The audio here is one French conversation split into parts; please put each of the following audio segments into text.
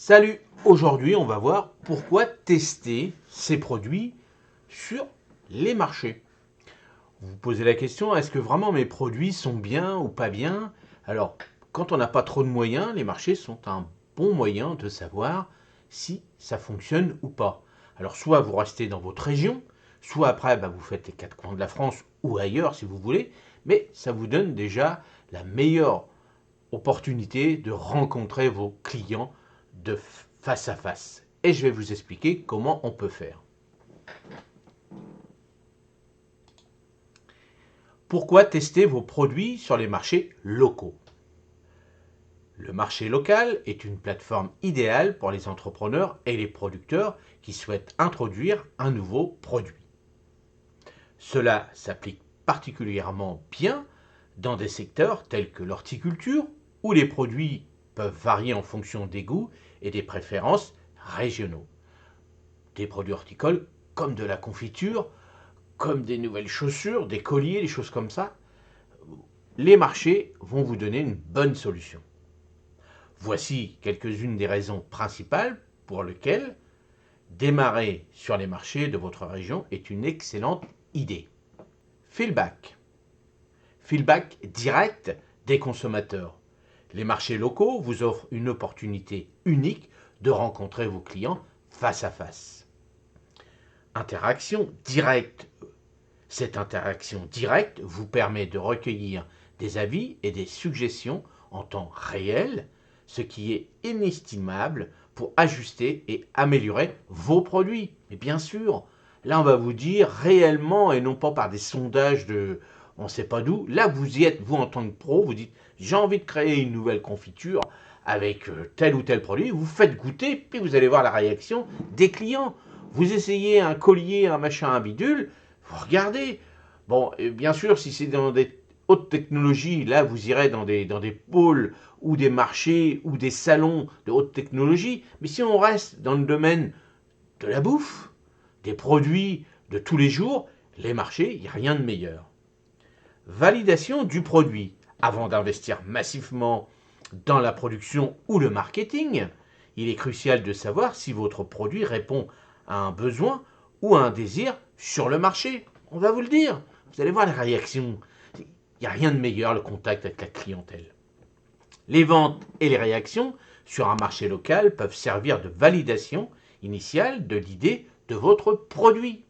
Salut, aujourd'hui on va voir pourquoi tester ces produits sur les marchés. Vous vous posez la question, est-ce que vraiment mes produits sont bien ou pas bien? Alors, quand on n'a pas trop de moyens, les marchés sont un bon moyen de savoir si ça fonctionne ou pas. Alors, soit vous restez dans votre région, soit après vous faites les quatre coins de la France ou ailleurs si vous voulez, mais ça vous donne déjà la meilleure opportunité de rencontrer vos clients de face à face. Et je vais vous expliquer comment on peut faire. Pourquoi tester vos produits sur les marchés locaux? Le marché local est une plateforme idéale pour les entrepreneurs et les producteurs qui souhaitent introduire un nouveau produit. Cela s'applique particulièrement bien dans des secteurs tels que l'horticulture, où les produits peuvent varier en fonction des goûts et des préférences régionaux. Des produits horticoles comme de la confiture, comme des nouvelles chaussures, des colliers, des choses comme ça. Les marchés vont vous donner une bonne solution. Voici quelques-unes des raisons principales pour lesquelles démarrer sur les marchés de votre région est une excellente idée. Feedback. Feedback direct des consommateurs. Les marchés locaux vous offrent une opportunité unique de rencontrer vos clients face à face. Interaction directe. Cette interaction directe vous permet de recueillir des avis et des suggestions en temps réel, ce qui est inestimable pour ajuster et améliorer vos produits. Et bien sûr, là on va vous dire réellement et non pas par des sondages de on ne sait pas d'où. Là vous y êtes, vous en tant que pro, vous dites j'ai envie de créer une nouvelle confiture avec tel ou tel produit, vous faites goûter, puis vous allez voir la réaction des clients. Vous essayez un collier, un machin, un bidule, vous regardez. Bon, bien sûr, si c'est dans des hautes technologies, là, vous irez dans des pôles ou des marchés ou des salons de haute technologie. Mais si on reste dans le domaine de la bouffe, des produits de tous les jours, les marchés, il n'y a rien de meilleur. Validation du produit. Avant d'investir massivement dans la production ou le marketing, il est crucial de savoir si votre produit répond à un besoin ou à un désir sur le marché. On va vous le dire. Vous allez voir les réactions. Il n'y a rien de meilleur, le contact avec la clientèle. Les ventes et les réactions sur un marché local peuvent servir de validation initiale de l'idée de votre produit.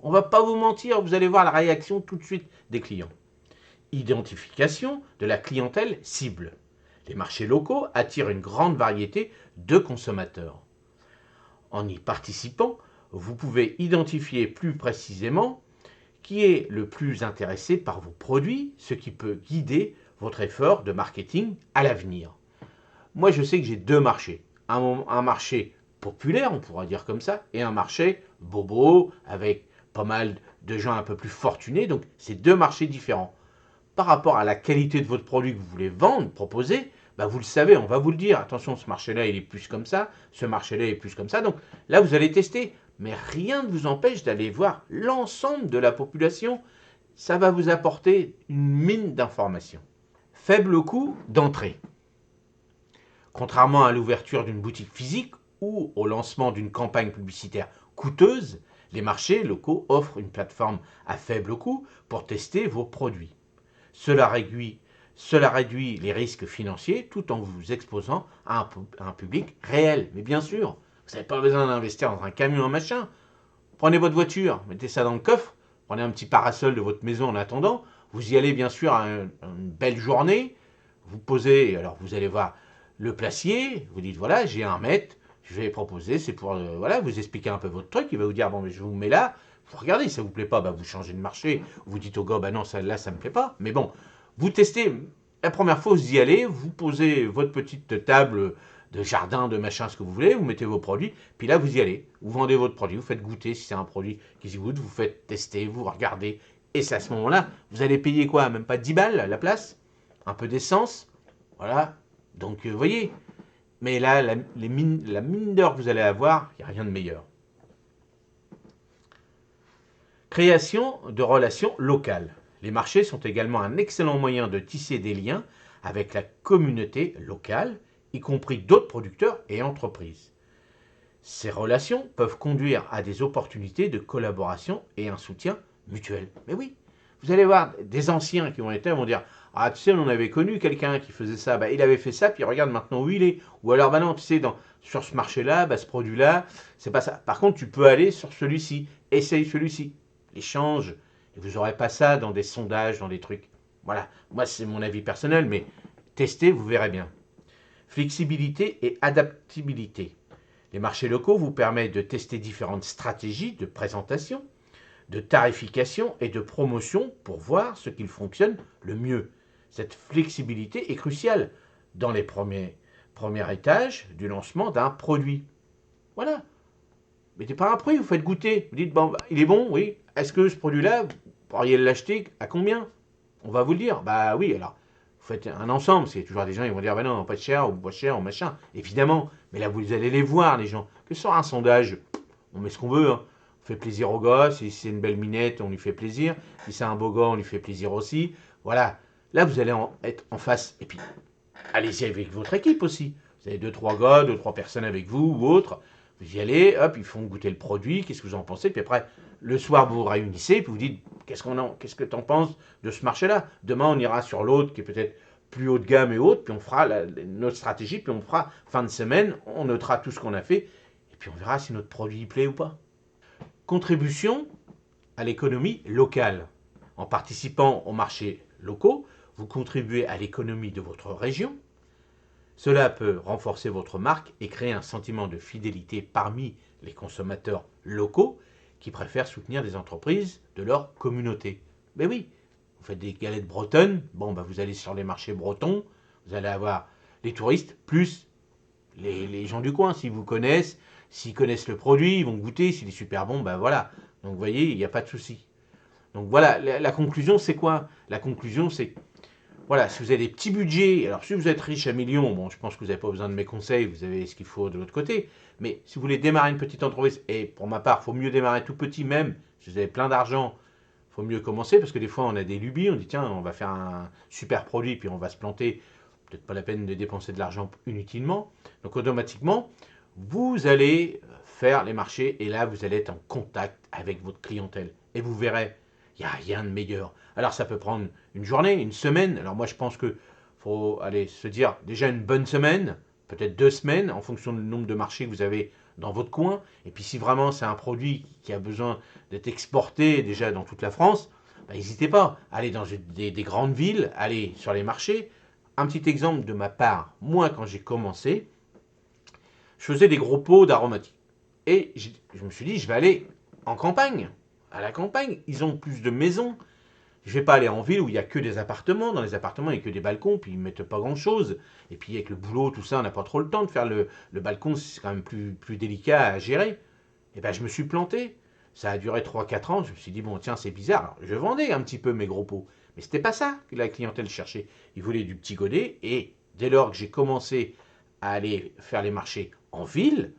On ne va pas vous mentir, vous allez voir la réaction tout de suite des clients. Identification de la clientèle cible. Les marchés locaux attirent une grande variété de consommateurs. En y participant, vous pouvez identifier plus précisément qui est le plus intéressé par vos produits, ce qui peut guider votre effort de marketing à l'avenir. Moi, je sais que j'ai deux marchés. Un marché populaire, on pourra dire comme ça, et un marché bobo, avec pas mal de gens un peu plus fortunés. Donc, c'est deux marchés différents. Par rapport à la qualité de votre produit que vous voulez vendre, proposer, vous le savez, on va vous le dire. Attention, ce marché-là, il est plus comme ça, ce marché-là est plus comme ça. Donc là, vous allez tester. Mais rien ne vous empêche d'aller voir l'ensemble de la population. Ça va vous apporter une mine d'informations. Faible coût d'entrée. Contrairement à l'ouverture d'une boutique physique ou au lancement d'une campagne publicitaire coûteuse, les marchés locaux offrent une plateforme à faible coût pour tester vos produits. Cela réduit les risques financiers tout en vous exposant à un public réel. Mais bien sûr, vous n'avez pas besoin d'investir dans un camion, un machin. Prenez votre voiture, mettez ça dans le coffre, prenez un petit parasol de votre maison en attendant. Vous y allez bien sûr à une belle journée. Vous posez, alors vous allez voir le placier. Vous dites voilà, j'ai 1 mètre, je vais proposer, c'est pour voilà, vous expliquer un peu votre truc. Il va vous dire bon, mais je vous mets là. Vous regardez, ça vous plaît pas, vous changez de marché. Vous dites au gars non, celle-là, ça me plaît pas. Mais bon, vous testez. La première fois, vous y allez, vous posez votre petite table de jardin, de machin, ce que vous voulez, vous mettez vos produits, puis là, vous y allez, vous vendez votre produit, vous faites goûter, si c'est un produit qui se goûte, vous faites tester, vous regardez, et c'est à ce moment-là, vous allez payer quoi? Même pas 10 balles la place? Un peu d'essence? Voilà. Donc, vous voyez. Mais là, la mine d'or que vous allez avoir, il n'y a rien de meilleur. Création de relations locales. Les marchés sont également un excellent moyen de tisser des liens avec la communauté locale y compris d'autres producteurs et entreprises. Ces relations peuvent conduire à des opportunités de collaboration et un soutien mutuel. Mais oui, vous allez voir des anciens qui vont être là vont dire ah, tu sais, on avait connu quelqu'un qui faisait ça, bah, il avait fait ça, puis regarde maintenant où il est. Ou alors, bah non, tu sais, sur ce marché-là, bah, ce produit-là, c'est pas ça. Par contre, tu peux aller sur celui-ci, essaye celui-ci. L'échange, et vous n'aurez pas ça dans des sondages, dans des trucs. Voilà, moi, c'est mon avis personnel, mais testez, vous verrez bien. Flexibilité et adaptabilité. Les marchés locaux vous permettent de tester différentes stratégies de présentation, de tarification et de promotion pour voir ce qui fonctionne le mieux. Cette flexibilité est cruciale dans les premiers étages du lancement d'un produit. Voilà. Mettez pas un prix, vous faites goûter. Vous dites, bon, il est bon, oui. Est-ce que ce produit-là, vous pourriez l'acheter à combien? On va vous le dire. Bah oui, alors, vous faites un ensemble. C'est toujours des gens, ils vont dire, bah non, pas de cher, ou pas cher, ou machin. Évidemment. Mais là, vous allez les voir, les gens. Que ce soit un sondage, on met ce qu'on veut, hein. On fait plaisir au gosse. Si c'est une belle minette, on lui fait plaisir. Si c'est un beau gars, on lui fait plaisir aussi. Voilà. Là, vous allez être en face. Et puis, allez-y avec votre équipe aussi. Vous avez 2-3 gars, 2-3 personnes avec vous ou autres. Vous y allez, hop, ils font goûter le produit, qu'est-ce que vous en pensez? Puis après, le soir, vous vous réunissez, puis vous dites, qu'est-ce que tu en penses de ce marché-là? Demain, on ira sur l'autre qui est peut-être plus haut de gamme et autres, puis on fera notre stratégie, puis on fera fin de semaine, on notera tout ce qu'on a fait, et puis on verra si notre produit plaît ou pas. Contribution à l'économie locale. En participant aux marchés locaux, vous contribuez à l'économie de votre région. Cela peut renforcer votre marque et créer un sentiment de fidélité parmi les consommateurs locaux qui préfèrent soutenir des entreprises de leur communauté. Mais oui, vous faites des galettes bretonnes, bon, bah vous allez sur les marchés bretons, vous allez avoir les touristes plus les gens du coin. S'ils vous connaissent, s'ils connaissent le produit, ils vont goûter, s'il est super bon, ben voilà. Donc vous voyez, il n'y a pas de souci. Donc voilà, la conclusion c'est quoi? La conclusion c'est, voilà, si vous avez des petits budgets, alors si vous êtes riche à millions, bon je pense que vous n'avez pas besoin de mes conseils, vous avez ce qu'il faut de l'autre côté, mais si vous voulez démarrer une petite entreprise, et pour ma part, il faut mieux démarrer tout petit même, si vous avez plein d'argent, il faut mieux commencer, parce que des fois on a des lubies, on dit tiens, on va faire un super produit, puis on va se planter, peut-être pas la peine de dépenser de l'argent inutilement. Donc automatiquement, vous allez faire les marchés et là, vous allez être en contact avec votre clientèle. Et vous verrez, il n'y a rien de meilleur. Alors ça peut prendre une journée, une semaine. Alors moi, je pense qu'il faut aller se dire déjà une bonne semaine, peut-être 2 semaines, en fonction du nombre de marchés que vous avez dans votre coin. Et puis si vraiment c'est un produit qui a besoin d'être exporté déjà dans toute la France, bah, n'hésitez pas. Allez dans des grandes villes, allez sur les marchés. Un petit exemple de ma part, moi quand j'ai commencé, je faisais des gros pots d'aromatiques. Et je me suis dit, je vais aller en campagne. À la campagne, ils ont plus de maisons. Je ne vais pas aller en ville où il n'y a que des appartements. Dans les appartements, il n'y a que des balcons, puis ils ne mettent pas grand-chose. Et puis avec le boulot, tout ça, on n'a pas trop le temps de faire le balcon, c'est quand même plus délicat à gérer. Et bien je me suis planté. Ça a duré 3-4 ans. Je me suis dit, bon, tiens, c'est bizarre. Alors, je vendais un petit peu mes gros pots. Mais c'était pas ça que la clientèle cherchait. Ils voulaient du petit godet. Et dès lors que j'ai commencé à aller faire les marchés en ville,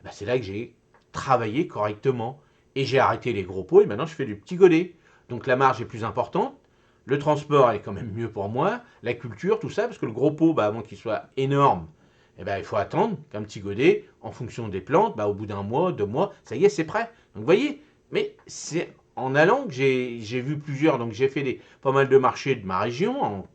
ben c'est là que j'ai travaillé correctement. Et j'ai arrêté les gros pots et maintenant je fais du petit godet. Donc la marge est plus importante. Le transport est quand même mieux pour moi. La culture, tout ça, parce que le gros pot, bah, avant qu'il soit énorme, eh ben, il faut attendre qu'un petit godet, en fonction des plantes, bah, au bout d'un mois, 2 mois, ça y est, c'est prêt. Donc vous voyez, mais c'est en allant que j'ai vu plusieurs. Donc j'ai fait pas mal de marchés de ma région,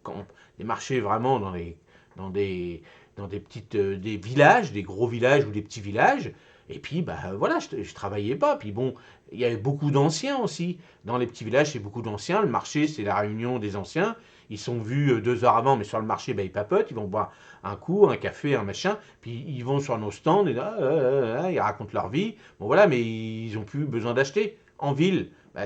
des marchés vraiment dans des petites, des villages, des gros villages ou des petits villages. Et puis, bah voilà, je travaillais pas. Puis bon, il y avait beaucoup d'anciens aussi. Dans les petits villages, c'est beaucoup d'anciens. Le marché, c'est la réunion des anciens. Ils sont vus 2 heures avant, mais sur le marché, bah, ils papotent. Ils vont boire un coup, un café, un machin. Puis ils vont sur nos stands et là, ils racontent leur vie. Bon voilà, mais ils n'ont plus besoin d'acheter. En ville, bah,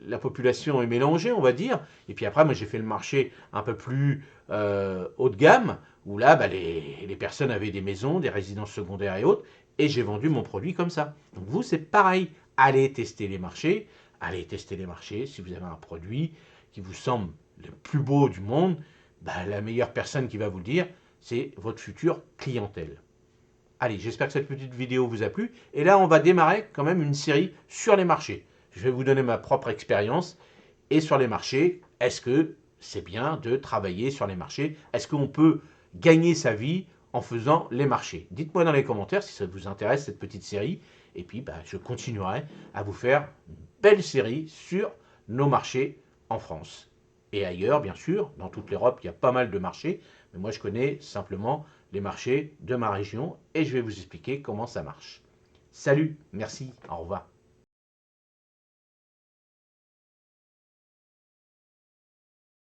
la population est mélangée, on va dire. Et puis après, moi, j'ai fait le marché un peu plus haut de gamme, où là, bah, les personnes avaient des maisons, des résidences secondaires et autres, et j'ai vendu mon produit comme ça. Donc vous, c'est pareil. Allez tester les marchés. Allez tester les marchés. Si vous avez un produit qui vous semble le plus beau du monde, bah, la meilleure personne qui va vous le dire, c'est votre future clientèle. Allez, j'espère que cette petite vidéo vous a plu. Et là, on va démarrer quand même une série sur les marchés. Je vais vous donner ma propre expérience. Et sur les marchés, est-ce que c'est bien de travailler sur les marchés? Est-ce qu'on peut gagner sa vie en faisant les marchés. Dites-moi dans les commentaires si ça vous intéresse cette petite série. Et puis, je continuerai à vous faire une belle série sur nos marchés en France. Et ailleurs, bien sûr, dans toute l'Europe, il y a pas mal de marchés. Mais moi, je connais simplement les marchés de ma région et je vais vous expliquer comment ça marche. Salut, merci, au revoir.